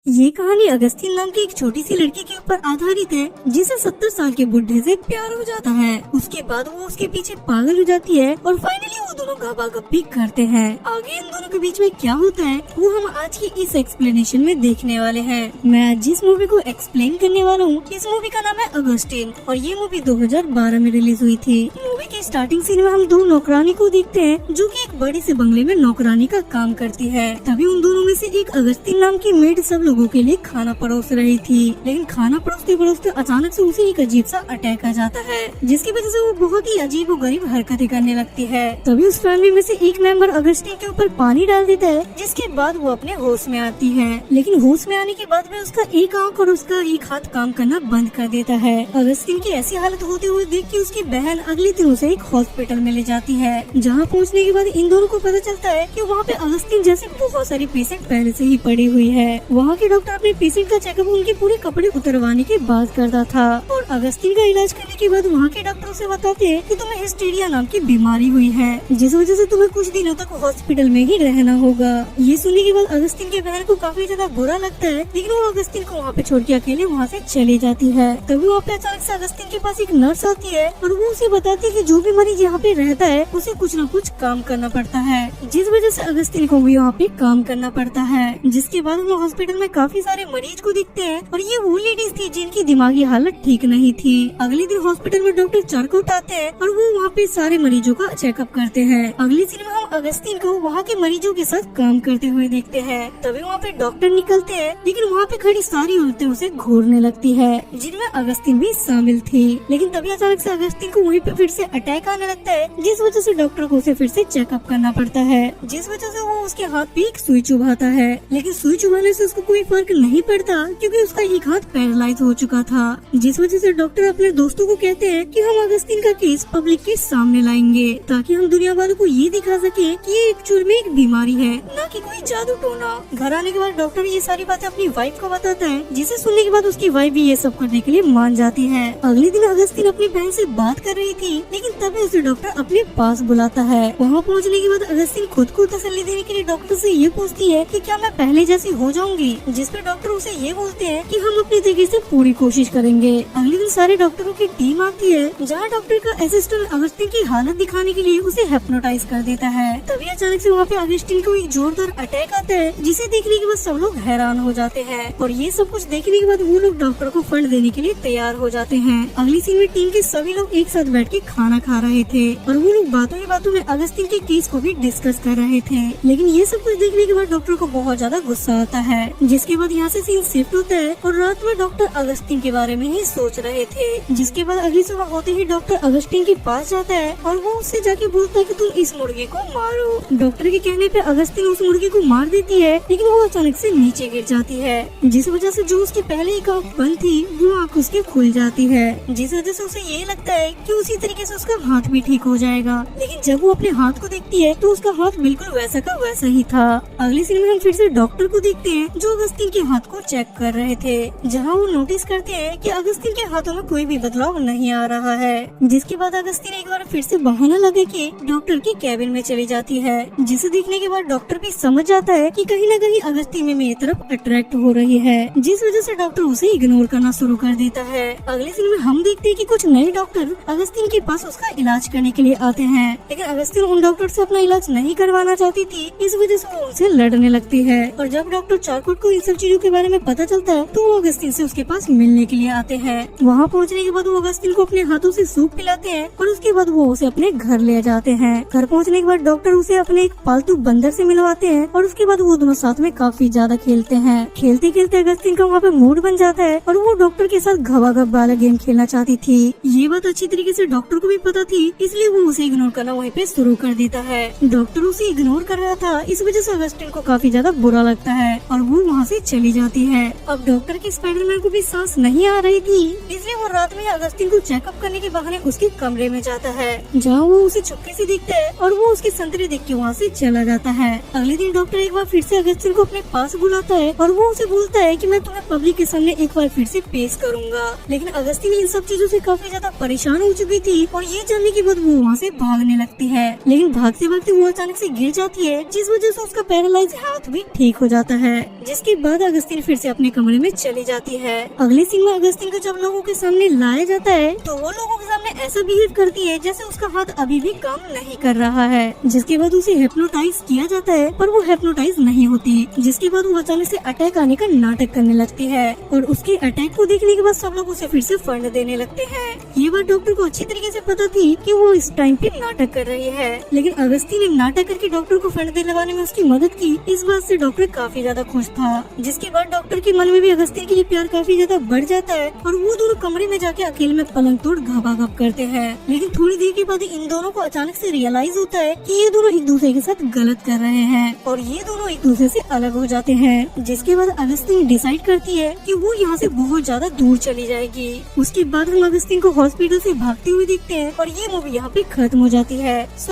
ये कहानी अगस्तीन नाम की एक छोटी सी लड़की के ऊपर आधारित है जिसे 70 साल के बुढ़े से प्यार हो जाता है। उसके बाद वो उसके पीछे पागल हो जाती है और फाइनली वो दोनों गपागपी करते हैं। आगे इन दोनों के बीच में क्या होता है वो हम आज की इस एक्सप्लेनेशन में देखने वाले हैं। मैं आज जिस मूवी को एक्सप्लेन करने वाला हूँ इस मूवी का नाम है अगस्तीन और ये मूवी 2012 में रिलीज हुई थी। मूवी के स्टार्टिंग सीन में हम दो नौकरानी को देखते हैं जो कि एक बड़े से बंगले में नौकरानी का काम करती है। तभी उन दोनों में से एक अगस्तीन नाम की मेड सब लोगों के लिए खाना परोस रही थी, लेकिन खाना परोसते परोसते अचानक से उसे एक अजीब सा अटैक आ जाता है जिसकी वजह से वो बहुत ही अजीब और गरीब हरकतें करने लगती है। तभी उस फैमिली में से एक मेंबर अगस्तीन के ऊपर पानी डाल देता है जिसके बाद वो अपने होश में आती है, लेकिन होश में आने के बाद भी उसका एक आंख और उसका एक हाथ काम करना बंद कर देता है। अगस्तीन की ऐसी हालत होते हुए देख के उसकी बहन अगले दिन उसे एक हॉस्पिटल में ले जाती है, जहाँ पहुँचने के बाद इन दोनों को पता चलता है कि वहाँ पे अगस्तीन जैसे बहुत सारी पेशेंट पहले से ही पड़ी हुई है। वहाँ के डॉक्टर अपने पेशेंट का चेकअप उनके पूरे कपड़े उतरवाने के बाद करता था और अगस्तीन का इलाज करने के बाद वहाँ के डॉक्टर उसे बताते हैं कि तुम्हें हिस्टीरिया नाम की बीमारी हुई है जिस वजह से तुम्हें कुछ दिनों तक हॉस्पिटल में ही रहना होगा। ये सुनने के बाद अगस्तीन की बहन को काफी ज्यादा बुरा लगता है, लेकिन वो अगस्तीन को वहाँ पे छोड़ के अकेले वहाँ से चली जाती है। तभी वहाँ पे अचानक से अगस्तीन के पास एक नर्स आती है और वो उसे बताती है कि जो भी मरीज यहाँ पे रहता है उसे कुछ न कुछ काम करना पड़ता है, जिस वजह से अगस्तीन को भी यहाँ पे काम करना पड़ता है। जिसके बाद वो हॉस्पिटल में काफी सारे मरीज को दिखते हैं और ये वो लेडीज थी जिनकी दिमागी हालत ठीक नहीं थी। अगले दिन हॉस्पिटल में डॉक्टर चारकोट आते हैं और वो वहाँ पे सारे मरीजों का चेकअप करते हैं। अगली सीन में हम अगस्तीन को वहाँ के मरीजों के साथ काम करते हुए देखते हैं। तभी वहाँ पे डॉक्टर निकलते हैं, लेकिन वहाँ पे खड़ी सारी औरतें उसे घूरने लगती है जिनमें अगस्तीन भी शामिल थी। लेकिन तभी अचानक से अगस्तीन को वहीं पे फिर से अटैक आने लगता है जिस वजह से डॉक्टर को उसे फिर से चेकअप करना पड़ता है, जिस वजह से वो उसके हाथ पे एक सुई चुभाता है, लेकिन सुई चुभाने से उसको कोई फर्क नहीं पड़ता क्योंकि उसका एक हाथ पैरालाइज हो चुका था। जिस वजह से डॉक्टर अपने दोस्तों को कहते हैं कि हम अगस्तीन का केस पब्लिक के सामने लाएंगे ताकि हम दुनिया वालों को ये दिखा सके कि ये एक्चुअल में एक बीमारी है, न कि कोई जादू टोना। घर आने के बाद डॉक्टर ये सारी बातें अपनी वाइफ को बताता है, जिसे सुनने के बाद उसकी वाइफ भी ये सब करने के लिए मान जाती है। अगले दिन अगस्तीन अपनी बहन से बात कर रही थी, लेकिन तभी उसे डॉक्टर अपने पास बुलाता है। वहाँ पहुँचने के बाद अगस्तीन खुद को तसल्ली देने के लिए डॉक्टर से ये पूछती है कि क्या मैं पहले जैसी हो जाऊंगी, जिस पे डॉक्टर उसे ये बोलते हैं कि हम अपनी तरीके से पूरी कोशिश करेंगे। अगले दिन सारे डॉक्टरों की टीम आती है, जहाँ डॉक्टर का असिस्टेंट अगस्तीन की हालत दिखाने के लिए उसे हिप्नोटाइज कर देता है। तभी अचानक से वहाँ पे अगस्तीन को एक जोरदार अटैक आता है जिसे देखने के बाद सब लोग हैरान हो जाते हैं और ये सब कुछ देखने के बाद वो लोग डॉक्टर को फंड देने के लिए तैयार हो जाते हैं। अगली सीन में टीम के सभी लोग एक साथ बैठ के खाना खा रहे थे और वो लोग बातों ही बातों में अगस्तीन के केस को भी डिस्कस कर रहे थे, लेकिन ये सब कुछ देखने के बाद डॉक्टर को बहुत ज्यादा गुस्सा आता है। जिसके बाद यहाँ से सीन शिफ्ट होता है और रात में डॉक्टर अगस्तीन के बारे में ही सोच रहे थे। जिसके बाद अगली सुबह होते ही डॉक्टर अगस्तीन के पास जाता है और वो उससे जाके बोलता है कि तुम इस मुर्गे को मारो। डॉक्टर के कहने पे अगस्तीन उस मुर्गे को मार देती है, लेकिन वो अचानक से नीचे गिर जाती है, जिस वजह से जो उसकी पहले एक आँख बंद थी वो आँख उसकी खुल जाती है, जिस वजह से उसे ये लगता है कि उसी तरीके से उसका हाथ भी ठीक हो जाएगा। लेकिन जब वो अपने हाथ को देखती है तो उसका हाथ बिल्कुल वैसा का वैसा ही था। अगली सीन में हम फिर से डॉक्टर को देखते हैं जो अगस्तीन के हाथ को चेक कर रहे थे, जहाँ वो नोटिस करते हैं कि अगस्तीन के हाथों में कोई भी बदलाव नहीं आ रहा है। जिसके बाद अगस्तीन एक बार फिर से बहाना लगा के डॉक्टर के कैबिन में चली जाती है, जिसे देखने के बाद डॉक्टर भी समझ जाता है कि कहीं न कहीं अगस्तीन में मेरी तरफ अट्रैक्ट हो रही है, जिस वजह से डॉक्टर उसे इग्नोर करना शुरू कर देता है। अगले सीन में हम देखते हैं कि कुछ नए डॉक्टर अगस्तीन के पास उसका इलाज करने के लिए आते हैं, लेकिन अगस्तीन उन डॉक्टर से अपना इलाज नहीं करवाना चाहती थी, इस वजह से वो उनसे लड़ने लगती है। और जब डॉक्टर चारकोट को इन सब चीजों के बारे में पता चलता है तो वो अगस्तीन से उसके पास मिलने के लिए आते हैं। वहाँ पहुँचने के बाद वो अगस्तीन को अपने हाथों से सूप पिलाते हैं और उसके बाद वो उसे अपने घर ले जाते हैं। घर पहुँचने के बाद डॉक्टर उसे अपने एक पालतू बंदर से मिलवाते हैं और उसके बाद वो दोनों साथ में काफी ज्यादा खेलते हैं। खेलते खेलते अगस्तीन का वहाँ पे मूड बन जाता है और वो डॉक्टर के साथ घबाघब वाला गेम खेलना चाहती थी। ये बात अच्छी तरीके से डॉक्टर को भी पता थी, इसलिए वो उसे इग्नोर करना वहीं पे शुरू कर देता है। डॉक्टर उसे इग्नोर कर रहा था, इस वजह से अगस्तीन को काफी ज्यादा बुरा लगता है और वो वहाँ से चली जाती है। अब डॉक्टर के स्पाइडरमैन को भी सांस नहीं आ रही थी, इसलिए वो रात में अगस्तीन को चेकअप करने के बहाने उसके कमरे में जाता है, जहाँ वो उसे चुपके से देखता है और वो उसके संतरे देख के वहाँ से चला जाता है। अगले दिन डॉक्टर एक बार फिर से अगस्तीन को अपने पास बुलाता है और वो उसे बोलता है कि मैं तुम्हें पब्लिक के सामने एक बार फिर से पेश करूंगा, लेकिन अगस्तीन इन सब चीजों से काफी ज्यादा परेशान हो चुकी थी और ये जानने के बाद वो वहाँ से भागने लगती है, लेकिन भागते भागते वो अचानक से गिर जाती है, जिस वजह से उसका पैरालाइज हाथ भी ठीक हो जाता है। जिसके इसके बाद अगस्तीन फिर से अपने कमरे में चली जाती है। अगले सीन में अगस्तीन को जब लोगों के सामने लाया जाता है तो वो लोगों के सामने ऐसा बिहेव करती है जैसे उसका हाथ अभी भी काम नहीं कर रहा है। जिसके बाद उसे हिप्नोटाइज किया जाता है पर वो हिप्नोटाइज नहीं होती। जिसके बाद वो अचानक से अटैक आने का नाटक करने लगती है और उसके अटैक को देखने के बाद सब लोग उसे फिर से फंड देने लगते हैं। ये बात डॉक्टर को अच्छी तरीके से पता थी कि वो इस टाइम पे नाटक कर रही है, लेकिन अगस्ती ने नाटक करके डॉक्टर को फंड दिलवाने में उसकी मदद की। इस बात से डॉक्टर काफी ज्यादा खुश था। जिसके बाद डॉक्टर के मन में भी अगस्ती के लिए प्यार काफी ज्यादा बढ़ जाता है और वो दोनों कमरे में जाके अकेले में पलंग तोड़ घाबाघब करते हैं। लेकिन थोड़ी देर के बाद इन दोनों को अचानक से रियलाइज होता है कि ये दोनों एक दूसरे के साथ गलत कर रहे हैं और ये दोनों एक दूसरे से अलग हो जाते हैं। जिसके बाद अगस्तीन डिसाइड करती है कि वो यहाँ से बहुत ज्यादा दूर चली जाएगी। उसके बाद हम अगस्तीन को हॉस्पिटल से भागते हुए देखते हैं और ये मूवी यहाँ पे खत्म हो जाती है।